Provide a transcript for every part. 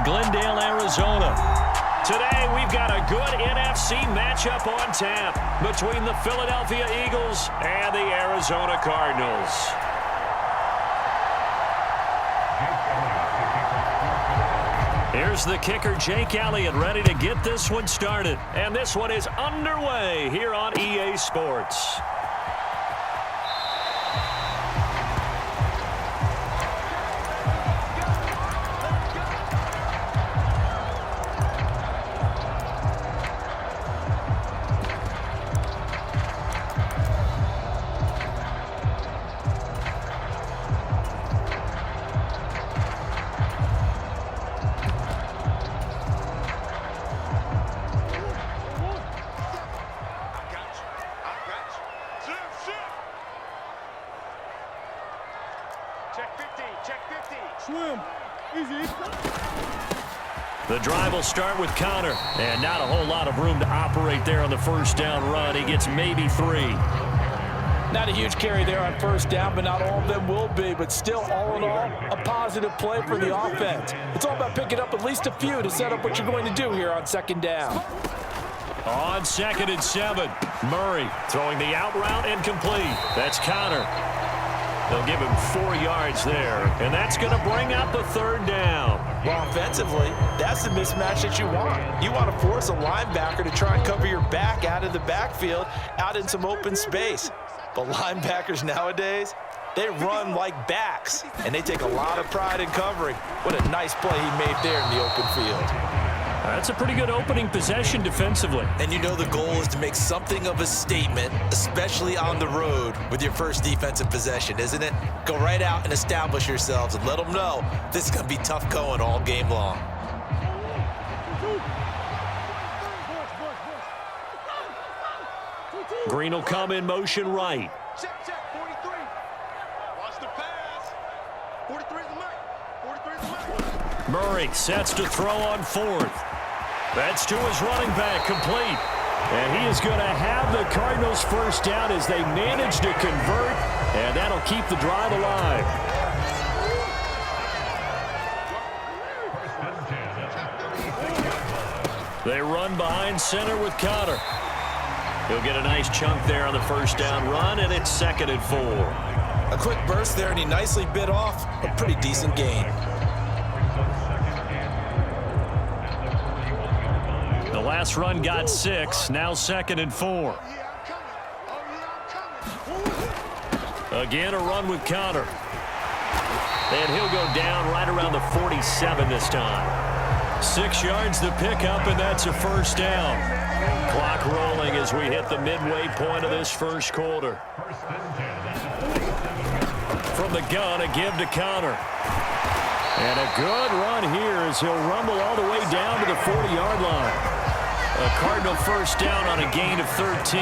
Glendale, Arizona. Today, we've got a good NFC matchup on tap between the Philadelphia Eagles and the Arizona Cardinals. Here's the kicker, Jake Elliott, ready to get this one started. And this one is underway here on EA Sports. The drive will start with Connor, and not a whole lot of room to operate there on the first down run. He gets maybe 3. Not a huge carry there on first down, but not all of them will be. But still, all in all, a positive play for the offense. It's all about picking up at least a few to set up what you're going to do here on second down. On 2nd and 7, Murray throwing the out route incomplete. That's Connor. They'll give him 4 yards there, and that's going to bring up the 3rd down. Well, offensively, that's the mismatch that you want. You want to force a linebacker to try and cover your back out of the backfield, out in some open space. But linebackers nowadays, they run like backs, and they take a lot of pride in covering. What a nice play he made there in the open field. That's a pretty good opening possession defensively. And you know the goal is to make something of a statement, especially on the road with your first defensive possession, isn't it? Go right out and establish yourselves and let them know this is going to be tough going all game long. Green will come in motion right. Check, 43. Watch the pass. 43 is the mark. 43 is the mark. Murray sets to throw on 4th. That's to his running back, complete. And he is going to have the Cardinals first down as they manage to convert, and that'll keep the drive alive. They run behind center with Connor. He'll get a nice chunk there on the first down run, and it's 2nd and 4. A quick burst there, and he nicely bit off a pretty decent gain. The last run got 6, now 2nd and 4. Again, a run with Connor. And he'll go down right around the 47 this time. 6 yards to pick up, and that's a first down. Clock rolling as we hit the midway point of this first quarter. From the gun, a give to Connor. And a good run here as he'll rumble all the way down to the 40-yard line. A Cardinal first down on a gain of 13.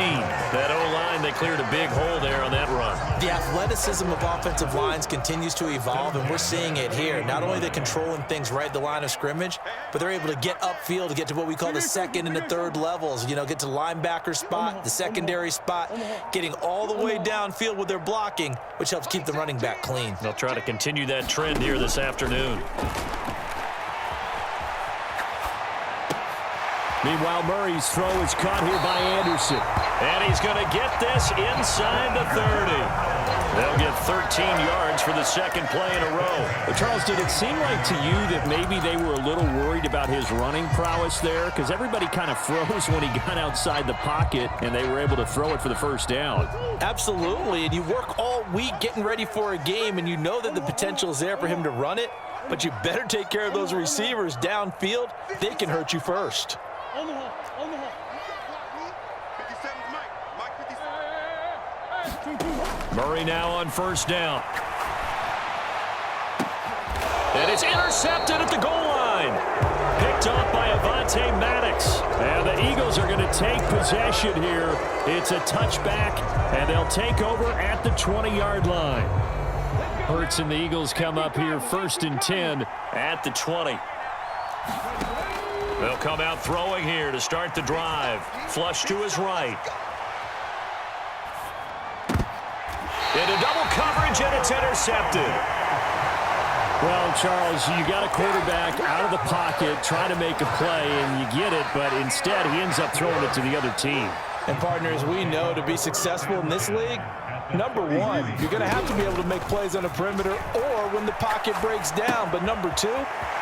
That O-line, they cleared a big hole there on that run. The athleticism of offensive lines continues to evolve, and we're seeing it here. Not only are they controlling things right at the line of scrimmage, but they're able to get upfield to get to what we call the 2nd and the 3rd levels. You know, get to linebacker spot, the secondary spot, getting all the way downfield with their blocking, which helps keep the running back clean. They'll try to continue that trend here this afternoon. Meanwhile, Murray's throw is caught here by Anderson. And he's going to get this inside the 30. They'll get 13 yards for the 2nd play in a row. But Charles, did it seem like to you that maybe they were a little worried about his running prowess there? Because everybody kind of froze when he got outside the pocket, and they were able to throw it for the first down. Absolutely, and you work all week getting ready for a game, and you know that the potential is there for him to run it, but you better take care of those receivers downfield. They can hurt you first. Murray now on first down. And it's intercepted at the goal line. Picked off by Avonte Maddox. And the Eagles are going to take possession here. It's a touchback, and they'll take over at the 20-yard line. Hurts and the Eagles come up here 1st and 10 at the 20. They'll come out throwing here to start the drive. Flush to his right. Into double coverage, and it's intercepted. Well, Charles, you got a quarterback out of the pocket trying to make a play, and you get it, but instead he ends up throwing it to the other team. And partners, we know to be successful in this league, number one, you're going to have to be able to make plays on the perimeter or when the pocket breaks down. But number two,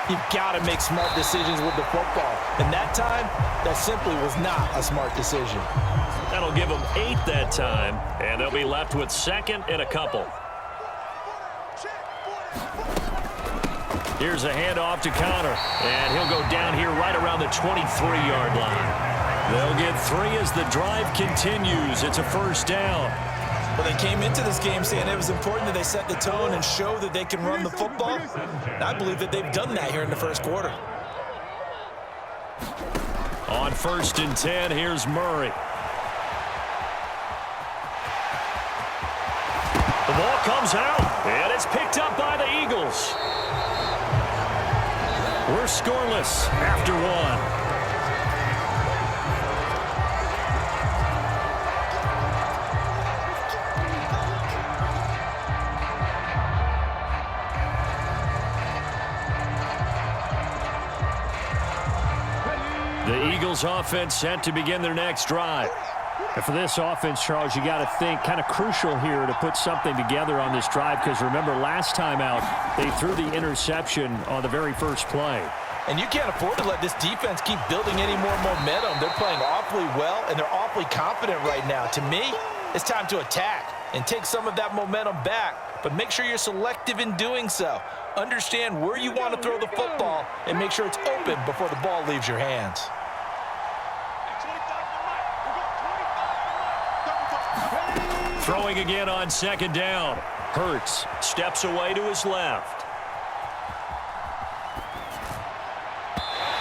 you've got to make smart decisions with the football. And that time, that simply was not a smart decision. That'll give them 8 that time, and they'll be left with 2nd and a couple. Here's a handoff to Connor, and he'll go down here right around the 23-yard line. They'll get 3 as the drive continues. It's a first down. Well, they came into this game saying it was important that they set the tone and show that they can run the football. And I believe that they've done that here in the first quarter. On 1st and 10, here's Murray. The ball comes out, and it's picked up by the Eagles. We're scoreless after 1. The Eagles offense set to begin their next drive. And for this offense, Charles, you got to think kind of crucial here to put something together on this drive because remember last time out they threw the interception on the very first play. And you can't afford to let this defense keep building any more momentum. They're playing awfully well and they're awfully confident right now. To me, it's time to attack and take some of that momentum back. But make sure you're selective in doing so. Understand where you want to throw the football and make sure it's open before the ball leaves your hands. Throwing again on 2nd down. Hurts steps away to his left.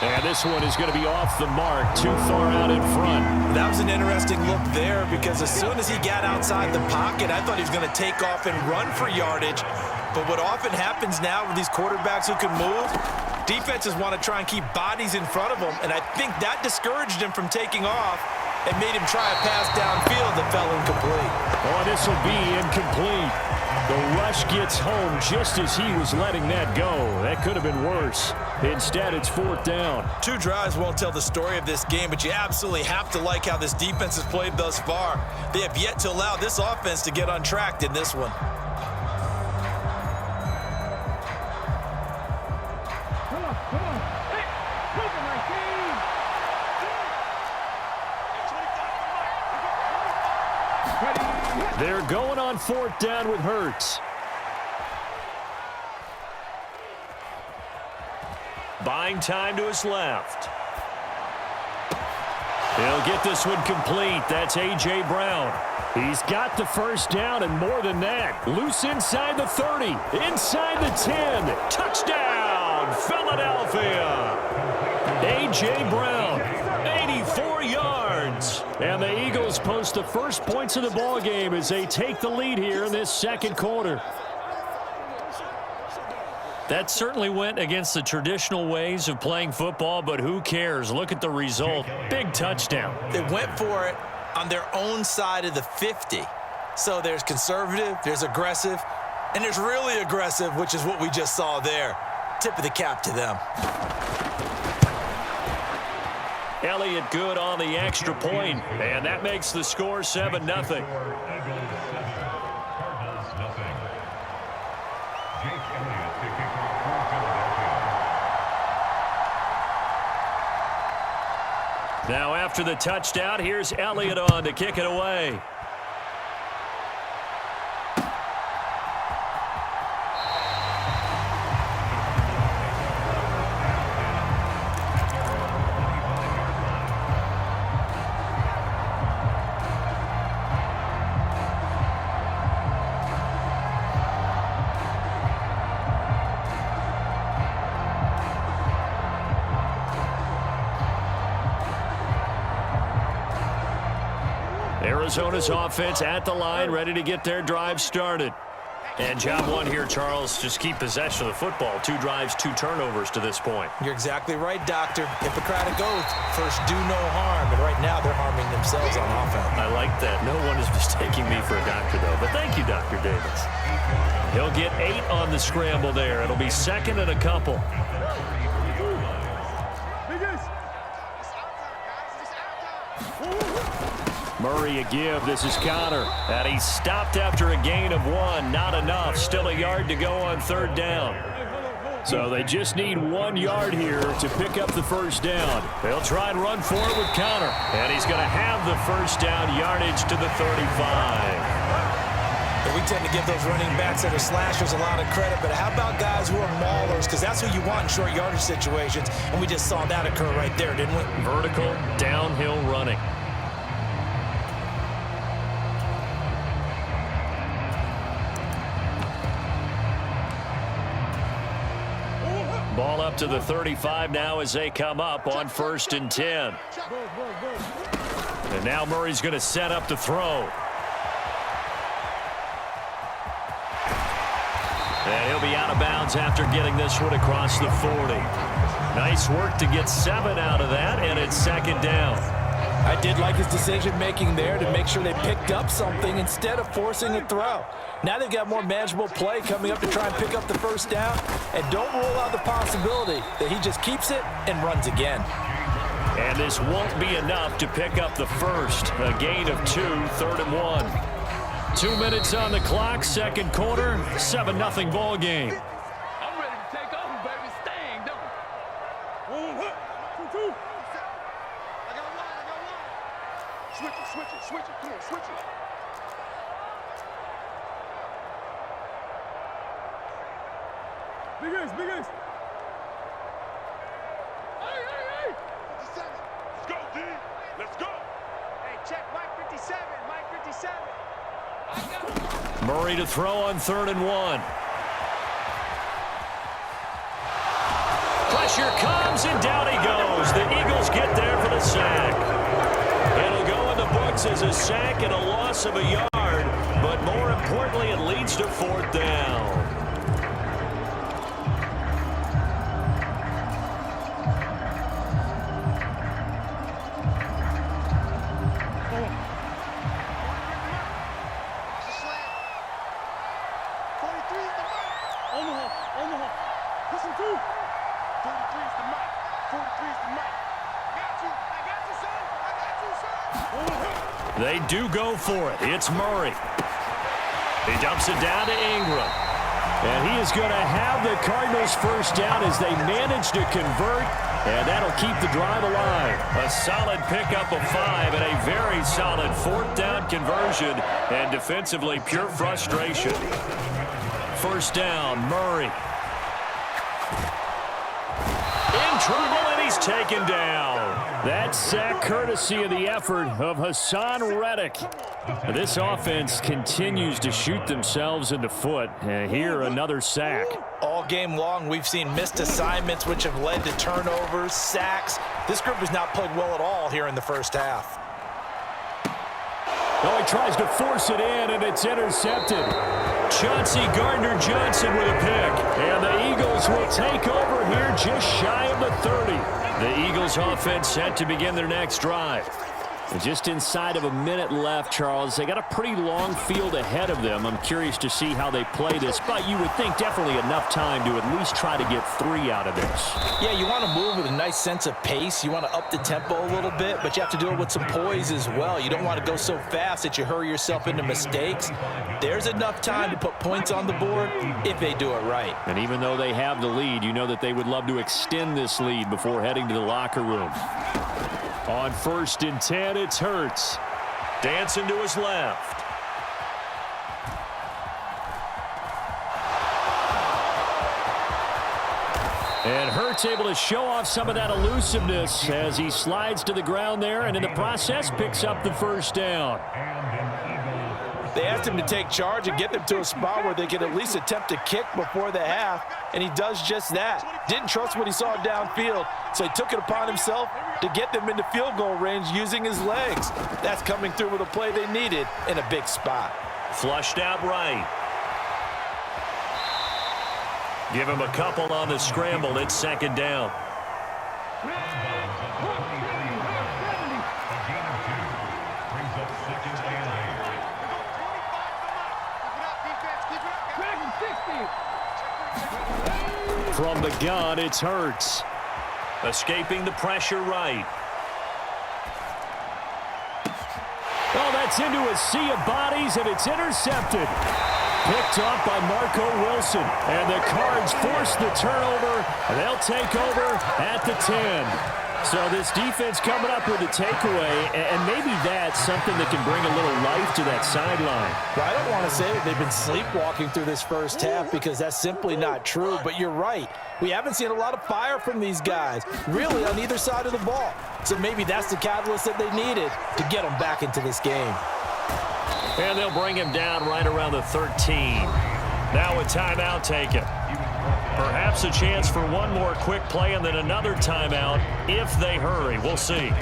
And this one is going to be off the mark, too far out in front. That was an interesting look there because as soon as he got outside the pocket, I thought he was going to take off and run for yardage. But what often happens now with these quarterbacks who can move, defenses want to try and keep bodies in front of them, and I think that discouraged him from taking off and made him try a pass downfield that fell incomplete. Oh, this will be incomplete. The rush gets home just as he was letting that go. That could have been worse. Instead, it's 4th down. 2 drives won't tell the story of this game, but you absolutely have to like how this defense has played thus far. They have yet to allow this offense to get untracked in this one. They're going on 4th down with Hurts. Buying time to his left. He'll get this one complete. That's A.J. Brown. He's got the first down and more than that. Loose inside the 30, inside the 10. Touchdown, Philadelphia. A.J. Brown, 84 yards. And the Eagles post the first points of the ball game as they take the lead here in this 2nd quarter. That certainly went against the traditional ways of playing football, but who cares? Look at the result. Big touchdown. They went for it on their own side of the 50. So there's conservative, there's aggressive, and there's really aggressive, which is what we just saw there. Tip of the cap to them. Elliott good on the extra point, and that makes the score 7-0. Now after the touchdown, here's Elliott on to kick it away. Arizona's offense at the line, ready to get their drive started. And job one here, Charles, just keep possession of the football. 2 drives, 2 turnovers to this point. You're exactly right, Doctor. Hippocratic oath, first do no harm. And right now they're harming themselves on offense. I like that. No one is mistaking me for a doctor, though. But thank you, Dr. Davis. He'll get 8 on the scramble there. It'll be 2nd and a couple. Murray a give. This is Connor. And he's stopped after a gain of 1. Not enough. Still a yard to go on 3rd down. So they just need 1 yard here to pick up the first down. They'll try and run for it with Connor. And he's going to have the first down yardage to the 35. And we tend to give those running backs that are slashers a lot of credit, but how about guys who are maulers? Because that's who you want in short yardage situations, and we just saw that occur right there, didn't we? Vertical, downhill running. Ball up to the 35 now as they come up on 1st and 10. And now Murray's going to set up to throw. And he'll be out of bounds after getting this one across the 40. Nice work to get 7 out of that, and it's 2nd down. I did like his decision-making there to make sure they picked up something instead of forcing a throw. Now they've got more manageable play coming up to try and pick up the first down, and don't rule out the possibility that he just keeps it and runs again. And this won't be enough to pick up the first. A gain of 2, 3rd and 1. 2 minutes on the clock, 2nd quarter, 7-0 ball game. I'm ready to take over, baby. Staying, don't we? I got one. Switch it. Come on, switch it. Big ace. Hey. 57. Let's go, D. Let's go. Hey, check Mike 57. Murray to throw on 3rd and 1. Pressure comes, and down he goes. The Eagles get there for the sack. It'll go in the books as a sack and a loss of a yard, but more importantly, it leads to 4th down. They do go for it. It's Murray. He dumps it down to Ingram. And he is going to have the Cardinals first down as they manage to convert, and that'll keep the drive alive. A solid pickup of 5 and a very solid 4th down conversion, and defensively pure frustration. First down, Murray. In trouble, and he's taken down. That sack courtesy of the effort of Hassan Reddick. This offense continues to shoot themselves in the foot. And here, another sack. All game long, we've seen missed assignments, which have led to turnovers, sacks. This group has not played well at all here in the first half. Oh, he tries to force it in, and it's intercepted. Chauncey Gardner-Johnson with a pick. And the Eagles will take over here just shy of the 30. The Eagles offense set to begin their next drive. Just inside of a minute left, Charles. They got a pretty long field ahead of them. I'm curious to see how they play this, but you would think definitely enough time to at least try to get 3 out of this. Yeah, you want to move with a nice sense of pace. You want to up the tempo a little bit, but you have to do it with some poise as well. You don't want to go so fast that you hurry yourself into mistakes. There's enough time to put points on the board if they do it right. And even though they have the lead, you know that they would love to extend this lead before heading to the locker room. On 1st and 10, it's Hurts. Dancing to his left. And Hurts able to show off some of that elusiveness as he slides to the ground there, and in the process picks up the first down. They asked him to take charge and get them to a spot where they could at least attempt to kick before the half, and he does just that. Didn't trust what he saw downfield, so he took it upon himself to get them into field goal range using his legs. That's coming through with a play they needed in a big spot. Flushed out right. Give him a couple on the scramble. It's second down. From the gun, it's Hurts. Escaping the pressure right. Oh, that's into a sea of bodies, and it's intercepted. Picked off by Marco Wilson. And the Cards force the turnover. And they'll take over at the 10. So this defense coming up with a takeaway, and maybe that's something that can bring a little life to that sideline. Well, I don't want to say that they've been sleepwalking through this first half because that's simply not true, but you're right. We haven't seen a lot of fire from these guys, really, on either side of the ball. So maybe that's the catalyst that they needed to get them back into this game. And they'll bring him down right around the 13. Now a timeout taken. Perhaps a chance for one more quick play and then another timeout if they hurry. We'll see.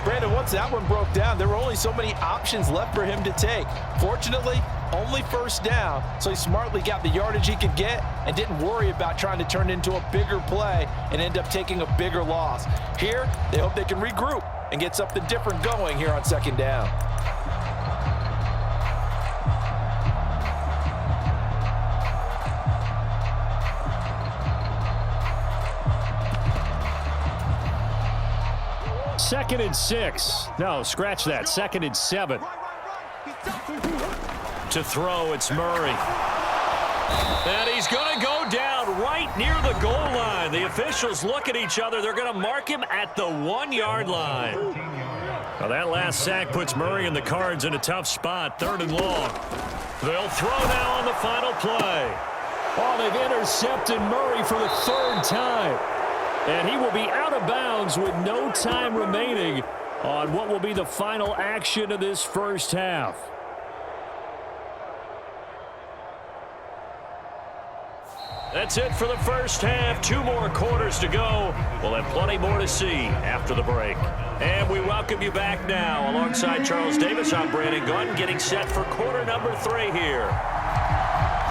Brandon, once that one broke down, there were only so many options left for him to take. Fortunately, only first down, so he smartly got the yardage he could get and didn't worry about trying to turn it into a bigger play and end up taking a bigger loss. Here, they hope they can regroup and get something different going here on second down. Second and 6. No, scratch that. Second and 7. To throw, it's Murray. And he's going to go down right near the goal line. The officials look at each other. They're going to mark him at the 1-yard line. Well, that last sack puts Murray and the Cards in a tough spot. 3rd and long. They'll throw now on the final play. Oh, they've intercepted Murray for the 3rd time. And he will be out of bounds with no time remaining on what will be the final action of this first half. That's it for the first half. 2 more quarters to go. We'll have plenty more to see after the break. And we welcome you back now. Alongside Charles Davis, I'm Brandon Gunn, getting set for quarter number 3 here.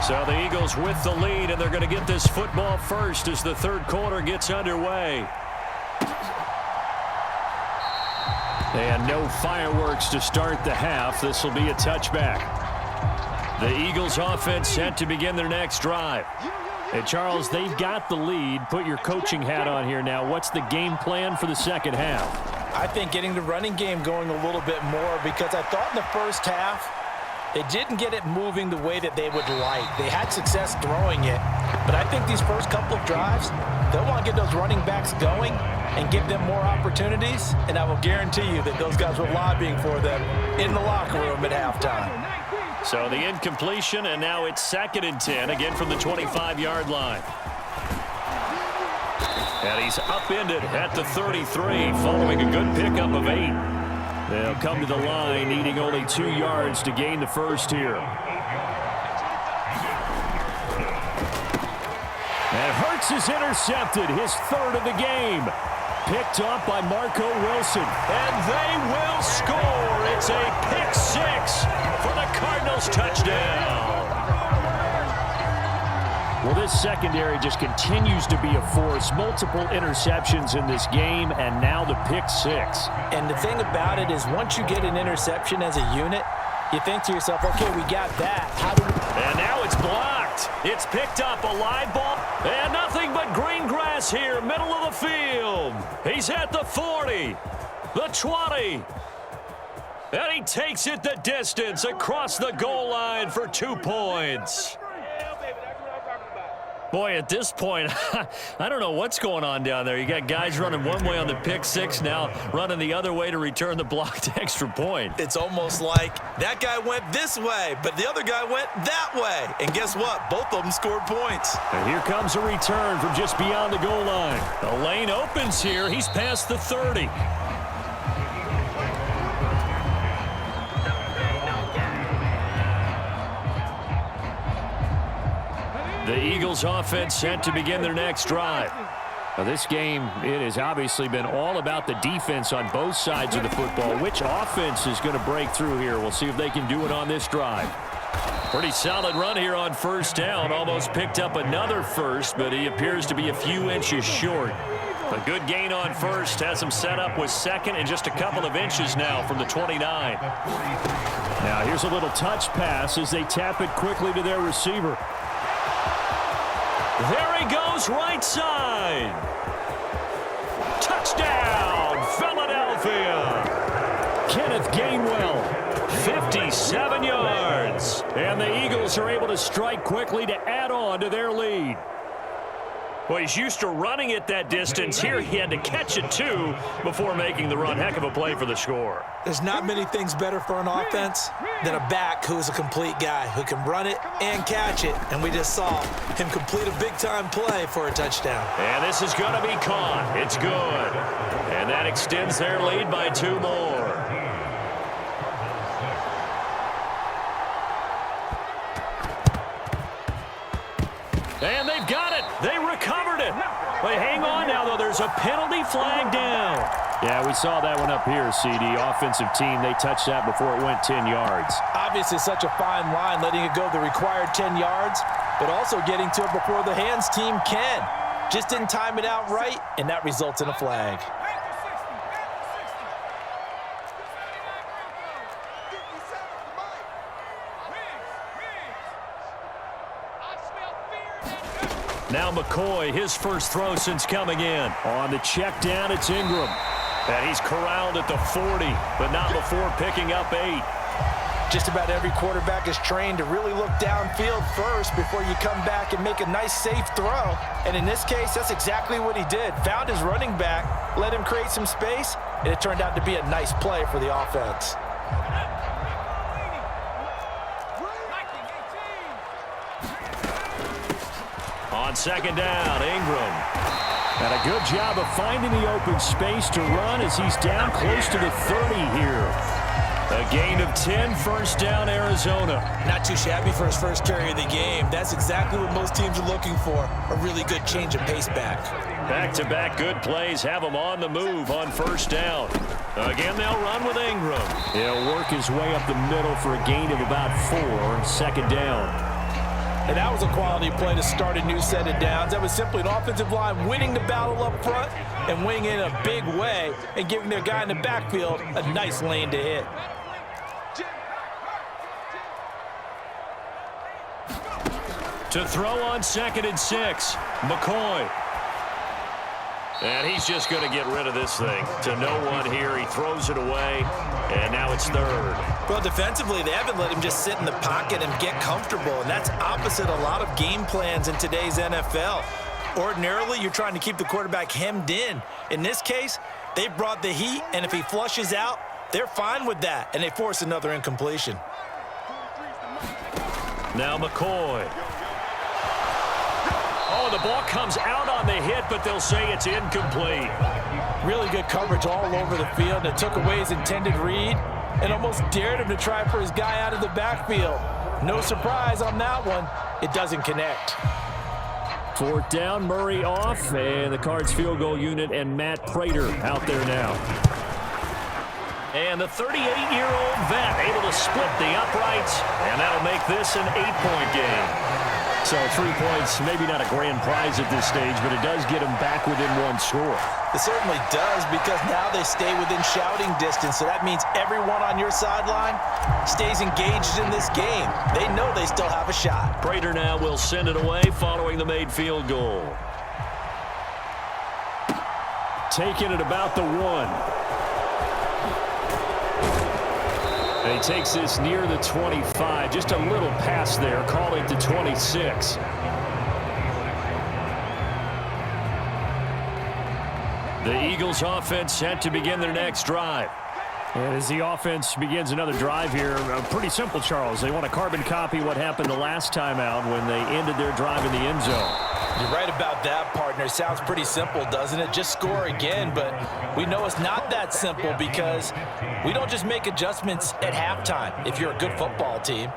So the Eagles with the lead, and they're going to get this football first as the 3rd quarter gets underway. And no fireworks to start the half. This will be a touchback. The Eagles offense set to begin their next drive. Hey, Charles, they've got the lead. Put your coaching hat on here now. What's the game plan for the second half? I think getting the running game going a little bit more because I thought in the first half, they didn't get it moving the way that they would like. They had success throwing it, but I think these first couple of drives, they'll want to get those running backs going and give them more opportunities, and I will guarantee you that those guys were lobbying for them in the locker room at halftime. So the incompletion, and now it's 2nd and 10, again from the 25-yard line. And he's upended at the 33, following a good pickup of 8. They'll come to the line, needing only 2 yards to gain the first here. And Hurts is intercepted, his 3rd of the game. Picked off by Marco Wilson. And they will score. It's a pick 6 for the Cardinals touchdown. Well, this secondary just continues to be a force. Multiple interceptions in this game, and now the pick 6. And the thing about it is once you get an interception as a unit, you think to yourself, okay, we got that. How do we... And now it's blocked. It's picked up, a live ball. And nothing but green grass here, middle of the field. He's at the 40, the 20. And he takes it the distance across the goal line for 2 points. Boy, at this point, I don't know what's going on down there. You got guys running one way on the pick 6 now, running the other way to return the blocked extra point. It's almost like that guy went this way, but the other guy went that way. And guess what? Both of them scored points. And here comes a return from just beyond the goal line. The lane opens here. He's past the 30. The Eagles offense set to begin their next drive. Now this game, it has obviously been all about the defense on both sides of the football. Which offense is going to break through here? We'll see if they can do it on this drive. Pretty solid run here on first down. Almost picked up another first, but he appears to be a few inches short. A good gain on first has him set up with second and just a couple of inches now from the 29. Now here's a little touch pass as they tap it quickly to their receiver. There he goes, right side. Touchdown, Philadelphia. Kenneth Gainwell. 57 yards. And the Eagles are able to strike quickly to add on to their lead. Well, he's used to running it that distance. Here he had to catch it, too, before making the run. Heck of a play for the score. There's not many things better for an offense than a back who's a complete guy who can run it and catch it. And we just saw him complete a big-time play for a touchdown. And this is going to be caught. It's good. And that extends their lead by 2 more. And they've got it. They recovered it. But hang on now, though. There's a penalty flag down. Yeah, we saw that one up here, CD. Offensive team, they touched that before it went 10 yards. Obviously, such a fine line, letting it go the required 10 yards, but also getting to it before the hands team can. Just didn't time it out right, and that results in a flag. Now McCoy, his first throw since coming in. On the check down, it's Ingram. And he's corralled at the 40, but not before picking up 8. Just about every quarterback is trained to really look downfield first before you come back and make a nice, safe throw. And in this case, that's exactly what he did. Found his running back, let him create some space, and it turned out to be a nice play for the offense. On second down, Ingram. And a good job of finding the open space to run as he's down close to the 30 here. A gain of 10, first down, Arizona. Not too shabby for his first carry of the game. That's exactly what most teams are looking for, a really good change of pace back. Back-to-back good plays have him on the move on first down. Again, they'll run with Ingram. He'll work his way up the middle for a gain of about 4, second down. And that was a quality play to start a new set of downs. That was simply an offensive line winning the battle up front and winning in a big way and giving their guy in the backfield a nice lane to hit. To throw on 2nd and 6, McCoy. And he's just going to get rid of this thing. To no one here, he throws it away, and now it's 3rd. Well, defensively, they haven't let him just sit in the pocket and get comfortable, and that's opposite a lot of game plans in today's NFL. Ordinarily, you're trying to keep the quarterback hemmed in. In this case, they brought the heat, and if he flushes out, they're fine with that, and they force another incompletion. Now McCoy. Oh, the ball comes out on the hit, but they'll say it's incomplete. Really good coverage all over the field. It took away his intended read and almost dared him to try for his guy out of the backfield. No surprise on that one. It doesn't connect. 4th down, Murray off, and the Cards field goal unit and Matt Prater out there now. And the 38-year-old vet able to split the uprights, and that'll make this an 8-point game. So 3 points, maybe not a grand prize at this stage, but it does get them back within 1 score. It certainly does, because now they stay within shouting distance, so that means everyone on your sideline stays engaged in this game. They know they still have a shot. Prater now will send it away following the made field goal. Taking it about the 1. And he takes this near the 25. Just a little pass there. Call it the 26. The Eagles offense set to begin their next drive. And as the offense begins another drive here, pretty simple, Charles. They want to carbon copy what happened the last time out when they ended their drive in the end zone. You're right about that, partner. Sounds pretty simple, doesn't it? Just score again, but we know it's not that simple because we don't just make adjustments at halftime. If you're a good football team,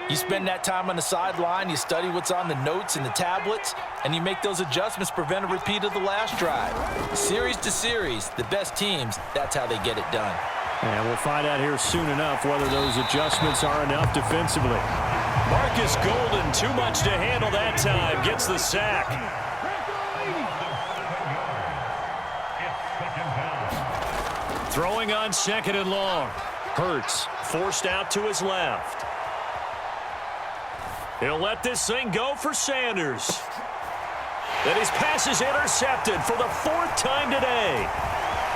you spend that time on the sideline, you study what's on the notes and the tablets, and you make those adjustments to prevent a repeat of the last drive. Series to series, the best teams, that's how they get it done. And we'll find out here soon enough whether those adjustments are enough defensively. Marcus Golden, too much to handle that time, gets the sack. Throwing on 2nd and long. Hurts forced out to his left. He'll let this thing go for Sanders. And his pass is intercepted for the 4th time today.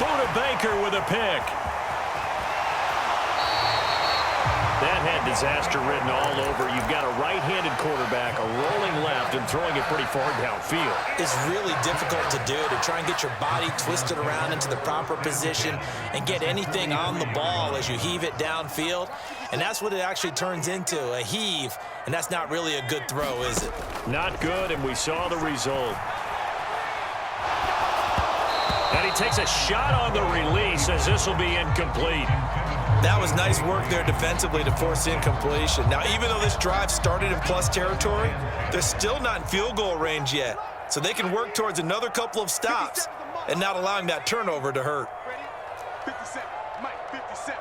Buda Baker with a pick. That had disaster written all over. You've got a right-handed quarterback, a rolling left, and throwing it pretty far downfield. It's really difficult to do, to try and get your body twisted around into the proper position and get anything on the ball as you heave it downfield. And that's what it actually turns into, a heave. And that's not really a good throw, is it? Not good, and we saw the result. And he takes a shot on the release as this will be incomplete. That was nice work there defensively to force incompletion. Now, even though this drive started in plus territory, they're still not in field goal range yet. So they can work towards another couple of stops and not allowing that turnover to hurt. 57, Mike, 57.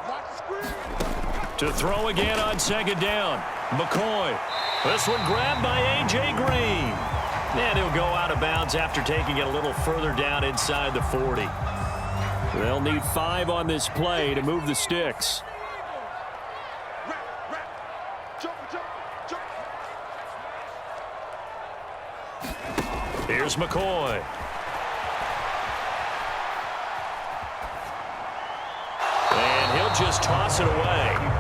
Watch the screen. To throw again on 2nd down. McCoy. This one grabbed by A.J. Green. And he'll go out of bounds after taking it a little further down inside the 40. They'll need 5 on this play to move the sticks. Here's McCoy. And he'll just toss it away.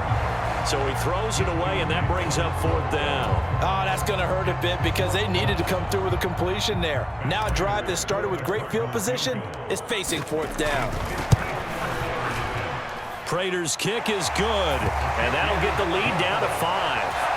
So he throws it away, and that brings up 4th down. Oh, that's going to hurt a bit because they needed to come through with a completion there. Now a drive that started with great field position is facing 4th down. Prater's kick is good, and that'll get the lead down to 5.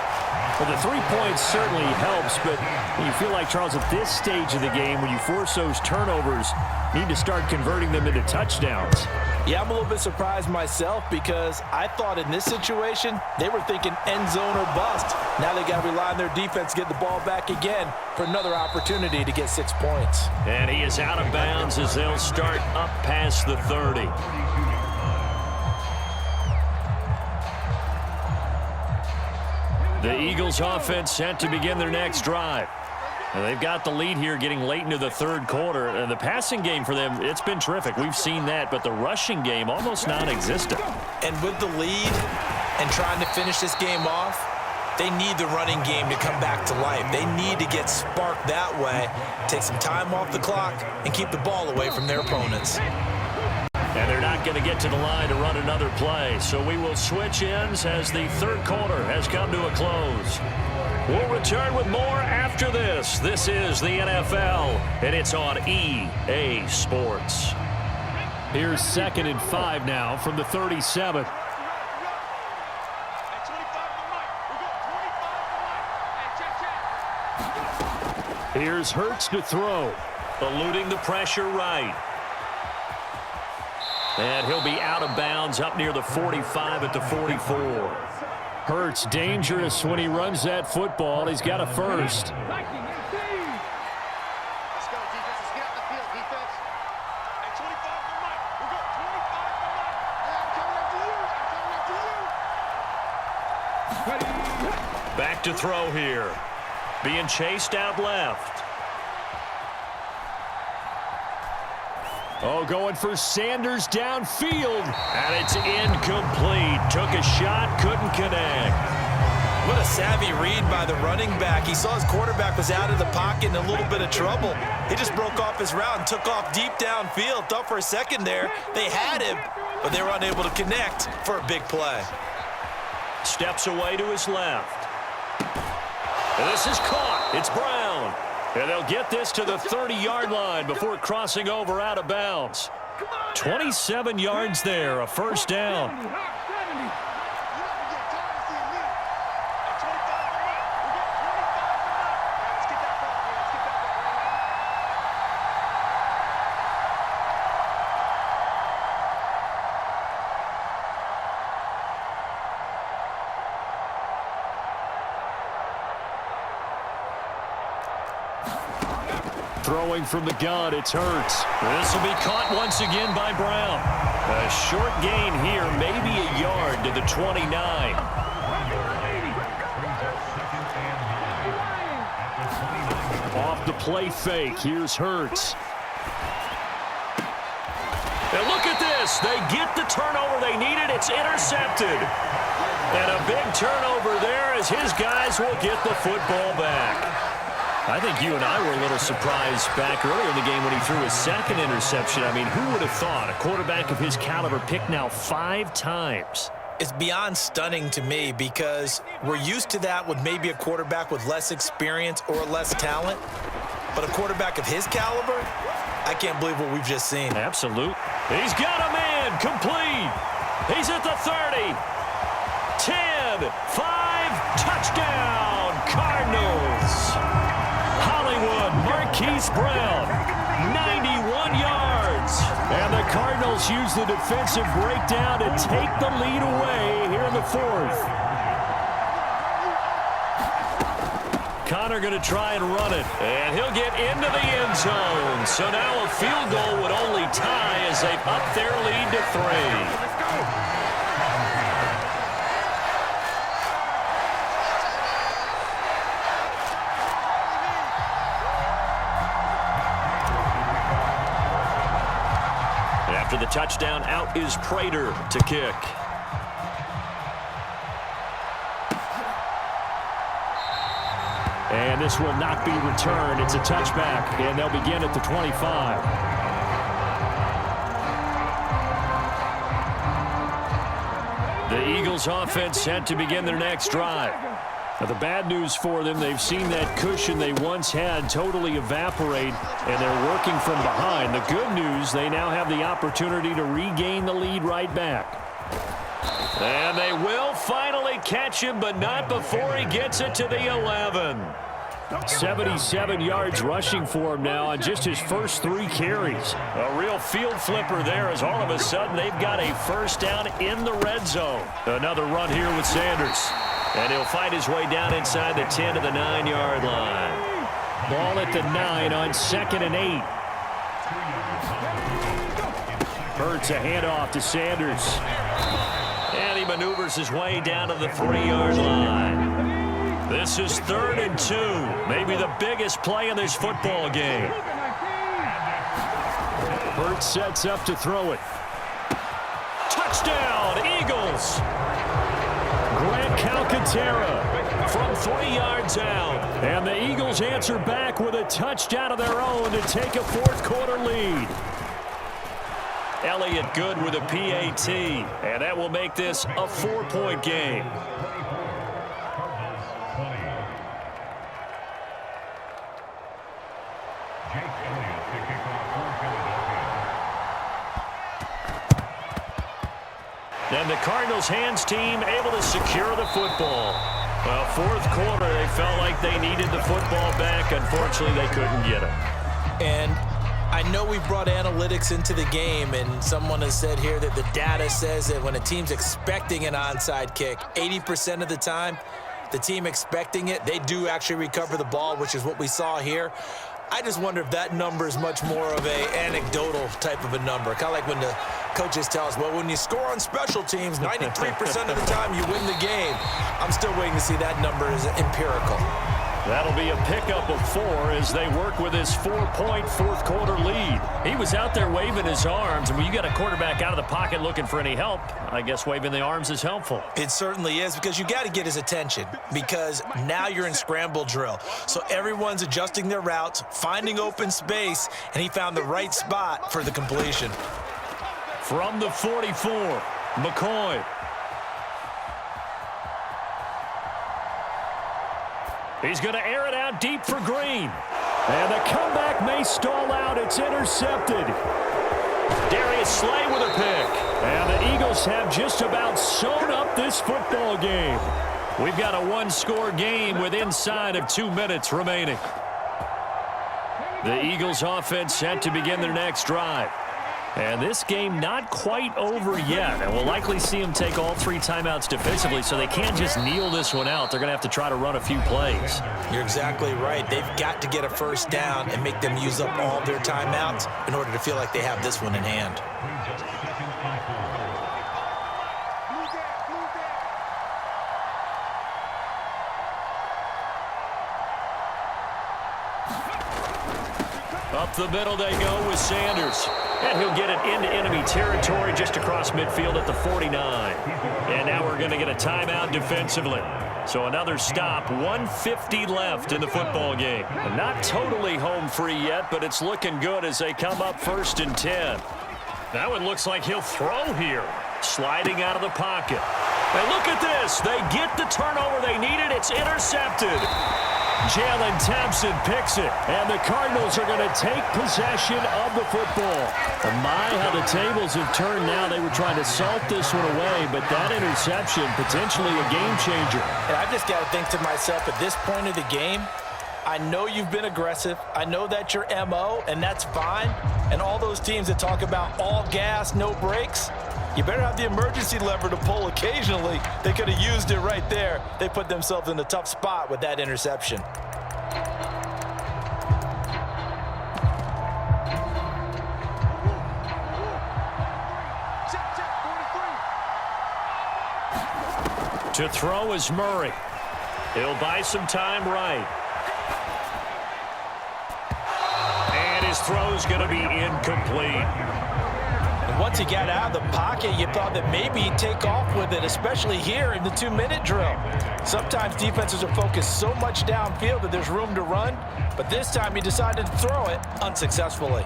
Well, the 3 points certainly helps, but you feel like, Charles, at this stage of the game, when you force those turnovers, you need to start converting them into touchdowns. Yeah, I'm a little bit surprised myself because I thought in this situation, they were thinking end zone or bust. Now they got to rely on their defense to get the ball back again for another opportunity to get 6 points. And he is out of bounds as they'll start up past the 30. The Eagles offense set to begin their next drive. And they've got the lead here getting late into the 3rd quarter. And the passing game for them, it's been terrific. We've seen that, but the rushing game almost non-existent. And with the lead and trying to finish this game off, they need the running game to come back to life. They need to get sparked that way, take some time off the clock, and keep the ball away from their opponents. And they're not going to get to the line to run another play. So we will switch ends as the 3rd quarter has come to a close. We'll return with more after this. This is the NFL, and it's on EA Sports. Here's 2nd and 5 now from the 37. Here's Hurts to throw. Eluding the pressure right. And he'll be out of bounds up near the 45 at the 44. Hurts dangerous when he runs that football. He's got a first. Let's go, defense. Let's get on the field, defense. Hey, 25 for Mike. We go 25 for Mike. I'm coming after you. I'm coming after you. Back to throw here. Being chased out left. Oh, going for Sanders downfield. And it's incomplete. Took a shot, couldn't connect. What a savvy read by the running back. He saw his quarterback was out of the pocket in a little bit of trouble. He just broke off his route and took off deep downfield. Thought for a second there they had him, but they were unable to connect for a big play. Steps away to his left. And this is caught. It's Brown. And they'll get this to the 30-yard line before crossing over out of bounds. 27 yards there, a first down. Throwing from the gun, it's Hurts. This will be caught once again by Brown. A short gain here, maybe a yard to the 29. play fake. Here's Hurts. And look at this. They get the turnover they needed. It's intercepted. And a big turnover there as his guys will get the football back. I think you and I were a little surprised back earlier in the game when he threw his second interception. I mean, who would have thought a quarterback of his caliber picked now 5 times? It's beyond stunning to me because we're used to that with maybe a quarterback with less experience or less talent. But a quarterback of his caliber, I can't believe what we've just seen. Absolute. He's got a man complete. He's at the 30. 10, 5, touchdown, Cardinals. Hollywood, Marquise Brown, 91 yards. And the Cardinals use the defensive breakdown to take the lead away here in the 4th. Connor going to try and run it, and he'll get into the end zone. So now a field goal would only tie as they up their lead to 3. After the touchdown, out is Prater to kick. And this will not be returned. It's a touchback, and they'll begin at the 25. The Eagles offense set to begin their next drive. Now, the bad news for them, they've seen that cushion they once had totally evaporate, and they're working from behind. The good news, they now have the opportunity to regain the lead right back. And they will finally catch him, but not before he gets it to the 11. 77 yards rushing for him now on just his first 3 carries. A real field flipper there as all of a sudden they've got a first down in the red zone. Another run here with Sanders. And he'll find his way down inside the 10 to the 9-yard line. Ball at the 9 on 2nd and 8. Hurts a handoff to Sanders. And he maneuvers his way down to the 3-yard line. This is 3rd and 2. Maybe the biggest play in this football game. Hurts sets up to throw it. Touchdown, Eagles! Grant Calcaterra from 3 yards out. And the Eagles answer back with a touchdown of their own to take a 4th quarter lead. Elliott good with a PAT, and that will make this a 4-point game. And the Cardinals hands team able to secure the football. Well, 4th quarter, they felt like they needed the football back. Unfortunately, they couldn't get it. And I know we brought analytics into the game, and someone has said here that the data says that when a team's expecting an onside kick, 80% of the time, the team expecting it, they do actually recover the ball, which is what we saw here. I just wonder if that number is much more of a anecdotal type of a number. Kind of like when the coaches tell us, well, when you score on special teams, 93% of the time you win the game. I'm still waiting to see that number is empirical. That'll be a pickup of 4 as they work with his 4-point 4th quarter lead. He was out there waving his arms, and when you got a quarterback out of the pocket looking for any help, I guess waving the arms is helpful. It certainly is, because you got to get his attention, because now you're in scramble drill. So everyone's adjusting their routes, finding open space, and he found the right spot for the completion. From the 44, McCoy. He's going to air it out deep for Green. And the comeback may stall out. It's intercepted. Darius Slay with a pick. And the Eagles have just about sewn up this football game. We've got a 1-score game with inside of 2 minutes remaining. The Eagles offense set to begin their next drive. And this game not quite over yet. And we'll likely see them take all 3 timeouts defensively, so they can't just kneel this one out. They're going to have to try to run a few plays. You're exactly right. They've got to get a first down and make them use up all their timeouts in order to feel like they have this one in hand. Up the middle they go with Sanders. And he'll get it into enemy territory just across midfield at the 49. And now we're going to get a timeout defensively. So another stop, 150 left in the football game. Not totally home free yet, but it's looking good as they come up 1st and 10. That one looks like he'll throw here. Sliding out of the pocket. And look at this. They get the turnover they needed. It's intercepted. Jalen Thompson picks it, and the Cardinals are going to take possession of the football. My, how the tables have turned now. They were trying to salt this one away, but that interception, potentially a game changer. And I just got to think to myself, at this point of the game, I know you've been aggressive. I know that's your MO, and that's fine. And all those teams that talk about all gas, no brakes, you better have the emergency lever to pull occasionally. They could have used it right there. They put themselves in a tough spot with that interception. To throw is Murray. He'll buy some time right. And his throw's going to be incomplete. And once he got out of the pocket, you thought that maybe he'd take off with it, especially here in the 2-minute drill. Sometimes defenses are focused so much downfield that there's room to run, but this time he decided to throw it unsuccessfully.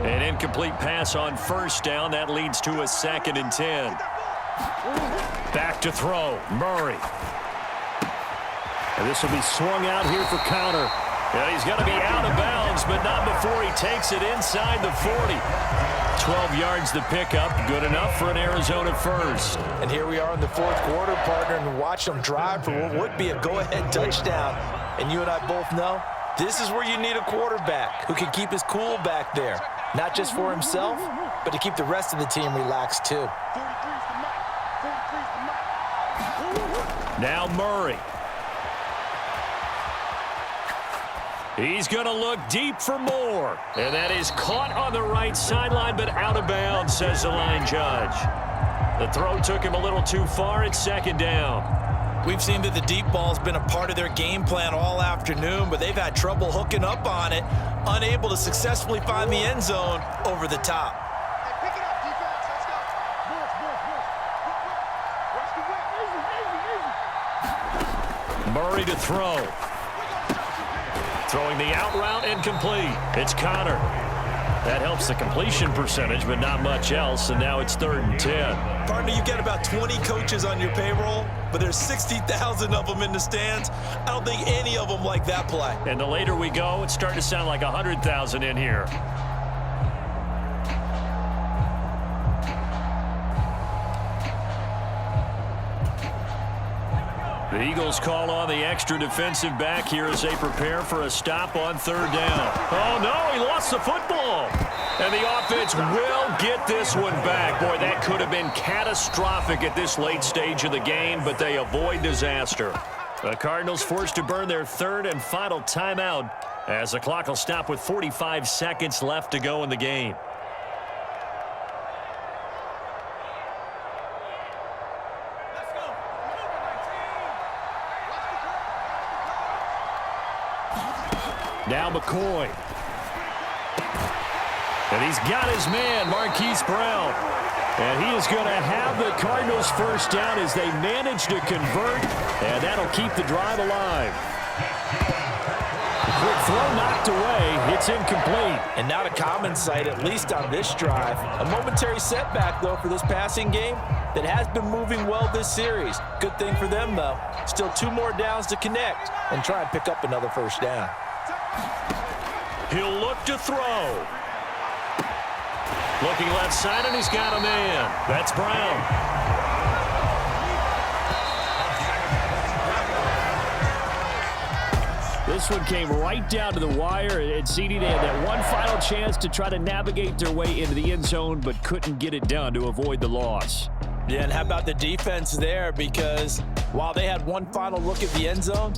An incomplete pass on 1st down. That leads to a 2nd and 10. Back to throw. Murray. And this will be swung out here for counter. Yeah, he's got to be out of bounds, but not before he takes it inside the 40. 12 yards to pick up. Good enough for an Arizona first. And here we are in the 4th quarter, partner, and watch them drive for what would be a go-ahead touchdown. And you and I both know this is where you need a quarterback who can keep his cool back there. Not just for himself, but to keep the rest of the team relaxed too. Now Murray. He's going to look deep for more. And that is caught on the right sideline, but out of bounds, says the line judge. The throw took him a little too far. It's 2nd down. We've seen that the deep ball's been a part of their game plan all afternoon, but they've had trouble hooking up on it, unable to successfully find the end zone over the top. Hey, pick it up, defense. Let's go. Murray to throw. Throwing the out route incomplete. It's Connor. That helps the completion percentage, but not much else, and now it's 3rd and 10. Partner, you get about 20 coaches on your payroll, but there's 60,000 of them in the stands. I don't think any of them like that play. And the later we go, it's starting to sound like 100,000 in here. The Eagles call on the extra defensive back here as they prepare for a stop on 3rd down. Oh, no, he lost the football. And the offense will get this one back. Boy, that could have been catastrophic at this late stage of the game, but they avoid disaster. The Cardinals forced to burn their 3rd and final timeout as the clock will stop with 45 seconds left to go in the game. Now McCoy. And he's got his man, Marquise Brown. And he is going to have the Cardinals 1st down as they manage to convert. And that'll keep the drive alive. Quick throw knocked away. It's incomplete. And not a common sight, at least on this drive. A momentary setback, though, for this passing game that has been moving well this series. Good thing for them, though. Still 2 more downs to connect and try and pick up another 1st down. He'll look to throw. Looking left side, and he's got a man. That's Brown. This one came right down to the wire, and CD, they had that one final chance to try to navigate their way into the end zone, but couldn't get it done to avoid the loss. Yeah, and how about the defense there? Because while they had one final look at the end zone,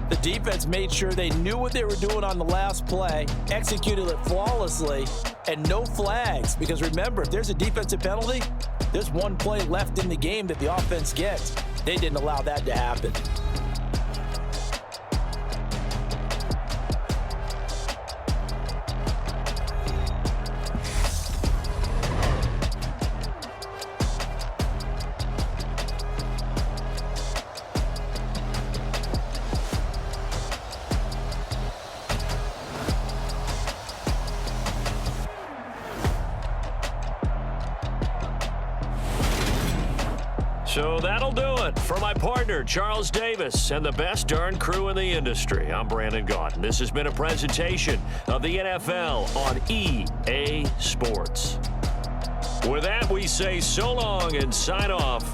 the defense made sure they knew what they were doing on the last play, executed it flawlessly, and no flags. Because remember, if there's a defensive penalty, There's one play left in the game that the offense gets. They didn't allow that to happen. So that'll do it for my partner, Charles Davis, and the best darn crew in the industry. I'm Brandon Gaudin. This has been a presentation of the NFL on EA Sports. With that, we say so long and sign off